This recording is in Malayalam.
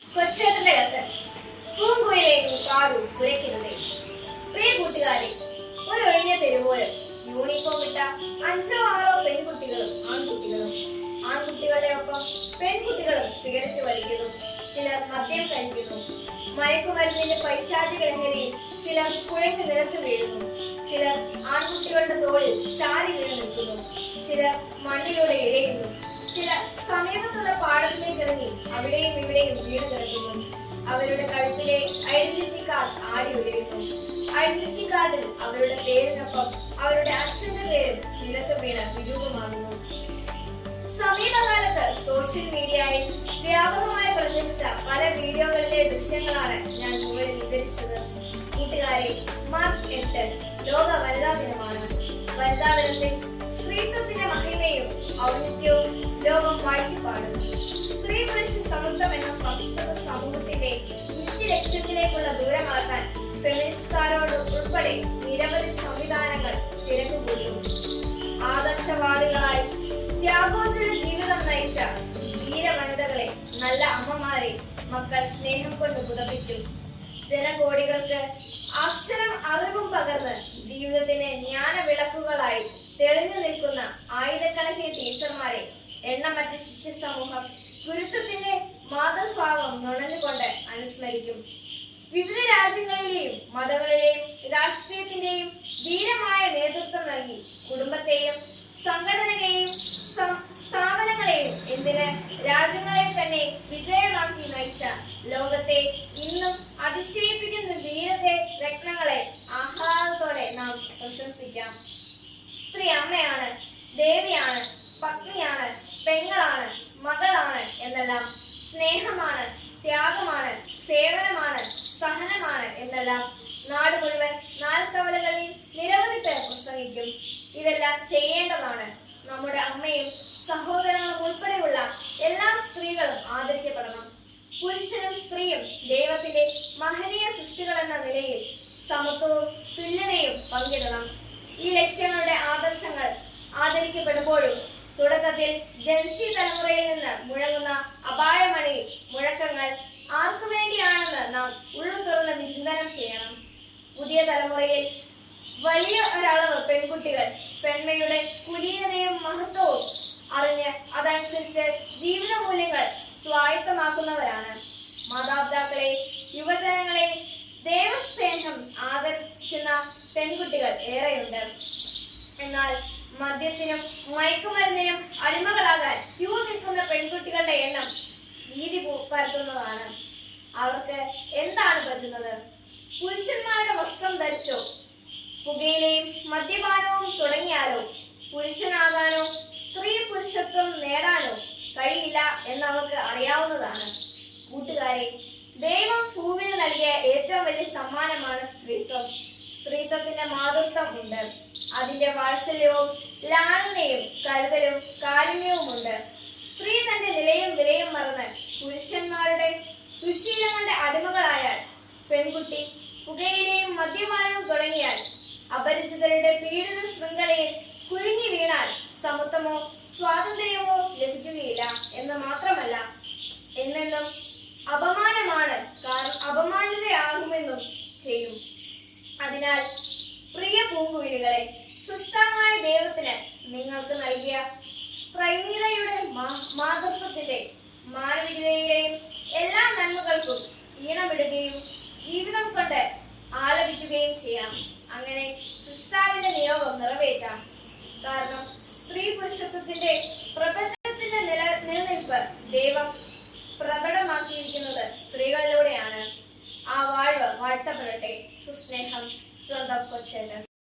കൊച്ചേട്ടന്റെ കത്ത്. പൂങ്കുയിലേക്കും കാടു കുരയ്ക്കുന്നതേ. പ്രിയ കൂട്ടുകാരെ, ഒരു ഒഴിഞ്ഞ തെരുവോരം യൂണിഫോം ഇട്ട 5-6 പെൺകുട്ടികളും ആൺകുട്ടികളും. ആൺകുട്ടികളുടെ ഒപ്പം പെൺകുട്ടികളും സിഗരറ്റ് വലിക്കുന്നു. ചിലർ മദ്യം കഴിക്കുന്നു. മയക്കുമരുന്നിന്റെ പൈശാചിക ലഹരിയിൽ ചിലർ കുഴഞ്ഞു നിലത്ത് വീഴുന്നു. ചിലർ ആൺകുട്ടികളുടെ തോളിൽ ചാരി വീണ് നിൽക്കുന്നു. ചിലർ മണ്ണിലൂടെ ഇഴയുന്നു. ചിലർ സമീപത്തുള്ള പാടത്തിലേക്ക് ഇറങ്ങി അവിടെയും ഇവിടെയും വീട് കിടക്കുന്നു. അവരുടെ കഴുത്തിലെ ഐഡന്റിറ്റി കാർഡ് ആടി ഉയരുന്നു. ഐഡന്റിറ്റി കാർഡിൽ അവരുടെ പേരിനൊപ്പം അവരുടെ അച്ഛന്റെ പേരും നിലത്ത് വീണ് വിരൂപമാകുന്നു. സമീപകാലത്ത് സോഷ്യൽ മീഡിയയിൽ വ്യാപകമായി പ്രചരിച്ച പല വീഡിയോകളിലെ ദൃശ്യങ്ങളാണ് ഞാൻ മുകളിൽ വിവരിച്ചത്. കൂട്ടുകാരെ, മാർച്ച് 8 ലോക വനിതാ ദിനമാണ്. വനിതാ ദിനത്തിൽ സ്ത്രീത്വത്തിന്റെ മഹിമയും ഔന്നത്യവും ലോകം വാഴ്ത്തിപ്പാടും. സ്ത്രീ പുരുഷ സമത്വം എന്ന സംസ്കൃത സമൂഹത്തിന്റെ നിത്യലക്ഷ്യത്തിലേക്കുള്ള ദൂരമാക്കാൻ ഫെമിനിസ്റ്റുകാരോട് ഉൾപ്പെടെ നിരവധി സംവിധാനങ്ങൾ തിരക്കുകൂട്ടും. ആദർശവാദികളായി ത്യാഗോജ്വല ജീവിതം നയിച്ച ധീര വനിതകളെ, നല്ല അമ്മമാരെ മക്കൾ സ്നേഹം കൊണ്ട് പുതപ്പിക്കും. ജനകോടികൾക്ക് അക്ഷരം അറിവും പകർന്ന് ജീവിതത്തിന് ജ്ഞാന വിളക്കുകളായി തെളിഞ്ഞു നിൽക്കുന്ന ആയിരക്കണക്കിന് ടീച്ചർമാരെ എണ്ണമറ്റ ശിഷ്യ സമൂഹം ഗുരുത്വത്തിന്റെ മാതൃഭാവം നുണഞ്ഞുകൊണ്ട് അനുസ്മരിക്കും. വിവിധ രാജ്യങ്ങളിലെയും മതങ്ങളിലെയും രാഷ്ട്രീയത്തിന്റെയും ധീരമായ നേതൃത്വം നൽകി കുടുംബത്തെയും സംഘടനയെയും സ്ഥാപനങ്ങളെയും എന്തിന് രാജ്യങ്ങളെ തന്നെ വിജയമാക്കി നയിച്ച ലോകത്തെ ഇന്നും അതിശയിപ്പിക്കുന്ന ധീരത്തെ രത്നങ്ങളെ ആഹ്ലാദത്തോടെ നാം പ്രശംസിക്കാം. സ്ത്രീ അമ്മയാണ്, ദേവിയാണ്, പത്നിയാണ്, പെങ്ങളാണ്, മകളാണ് എന്നെല്ലാം, സ്നേഹമാണ്, ത്യാഗമാണ്, സേവനമാണ്, സഹനമാണ് എന്നെല്ലാം നാട് മുഴുവൻ നാൽക്കവലകളിൽ നിരവധി പേർ പ്രസംഗിക്കും. ഇതെല്ലാം ചെയ്യേണ്ടതാണ്. നമ്മുടെ അമ്മയും സഹോദരങ്ങളും ഉൾപ്പെടെയുള്ള എല്ലാ സ്ത്രീകളും ആദരിക്കപ്പെടണം. പുരുഷനും സ്ത്രീയും ദൈവത്തിന്റെ മഹനീയ സൃഷ്ടികൾ എന്ന നിലയിൽ സമത്വവും തുല്യതയും പങ്കിടണം. ഈ ലക്ഷ്യങ്ങളുടെ ആദർശങ്ങൾ ആദരിക്കപ്പെടുമ്പോഴും തുടക്കത്തിൽ ജൻസി തലമുറയിൽ നിന്ന് മുഴങ്ങുന്ന അപായമണി മുഴക്കങ്ങൾ ആർക്കു വേണ്ടിയാണെന്ന് നാം ഉള്ളു തുറന്ന് വിചിന്തനം ചെയ്യണം. പുതിയ തലമുറയിൽ വലിയ ഒരളവ് പെൺകുട്ടികൾ പെൺമയുടെ കുലീനതയും മഹത്വവും അറിഞ്ഞ് അതനുസരിച്ച് ജീവിത മൂല്യങ്ങൾ സ്വായത്തമാക്കുന്നവരാണ്. മാതാപിതാക്കളെ, യുവജനങ്ങളെ ദൈവസ്നേഹം ആദരിക്കുന്ന പെൺകുട്ടികൾ ഏറെയുണ്ട്. എന്നാൽ മദ്യത്തിനും മയക്കുമരുന്നിനും അടിമകളാകാൻ ക്യൂ നിൽക്കുന്ന പെൺകുട്ടികളുടെ എണ്ണം ഭീതി പരത്തുന്നതാണ്. അവർക്ക് എന്താണ് പറ്റുന്നത്? പുരുഷന്മാരുടെ വസ്ത്രം ധരിച്ചോ, പുകയിലെയും മദ്യപാനവും തുടങ്ങിയാലോ പുരുഷനാകാനോ സ്ത്രീ പുരുഷത്വം നേടാനോ കഴിയില്ല എന്നവർക്ക് അറിയാവുന്നതാണ്. കൂട്ടുകാരെ, ദൈവം ഭൂമിന് നൽകിയ ഏറ്റവും വലിയ സമ്മാനമാണ് സ്ത്രീത്വം. സ്ത്രീത്വത്തിന്റെ മാതൃത്വം ഉണ്ട്. അതിന്റെ വാത്സല്യവും ലാളനയും കരുതലും കാരുണ്യവും ഉണ്ട്. സ്ത്രീ തന്റെ നിലയും വിലയും മറന്ന് പുരുഷന്മാരുടെ ദുശ്ശീലങ്ങളുടെ അടിമകളായാൽ, പെൺകുട്ടി പുകയിലെയും മദ്യപാനവും തുടങ്ങിയാൽ, അപരിചിതരുടെ പീഡന ശൃംഖലയിൽ കുരുങ്ങി വീണാൽ സമത്വമോ സ്വാതന്ത്ര്യമോ ലഭിക്കുകയില്ല എന്ന് മാത്രമല്ല, എന്നെന്നും അപമാനമാണ്, അപമാനിതയാകുമെന്നും ചെയ്യും. അതിനാൽ പ്രിയ പൂങ്കുയിലുകളെ, സൃഷ്ടാവായ ദൈവത്തിന് നിങ്ങൾക്ക് നൽകിയ സ്ത്രൈണീയതയുടെ മാതൃത്വത്തിന്റെ മാനവികതയുടെയും എല്ലാ നന്മകൾക്കും ഈണമിടുകയും ജീവിതം കൊണ്ട് ആലപിക്കുകയും ചെയ്യാം. അങ്ങനെ സൃഷ്ടാവിന്റെ നിയോഗം നിറവേറ്റാം. കാരണം സ്ത്രീ പുരുഷത്വത്തിന്റെ പ്രപഞ്ചത്തിന്റെ നിലനിൽപ്പ് ദൈവം പ്രകടമാക്കിയിരിക്കുന്നത് സ്ത്രീകളിലൂടെയാണ്. ആ വാഴ്വ് വാഴ്ത്തപ്പെടട്ടെ. സുസ്നേഹം, സ്വന്തം കൊച്ചേട്ടൻ.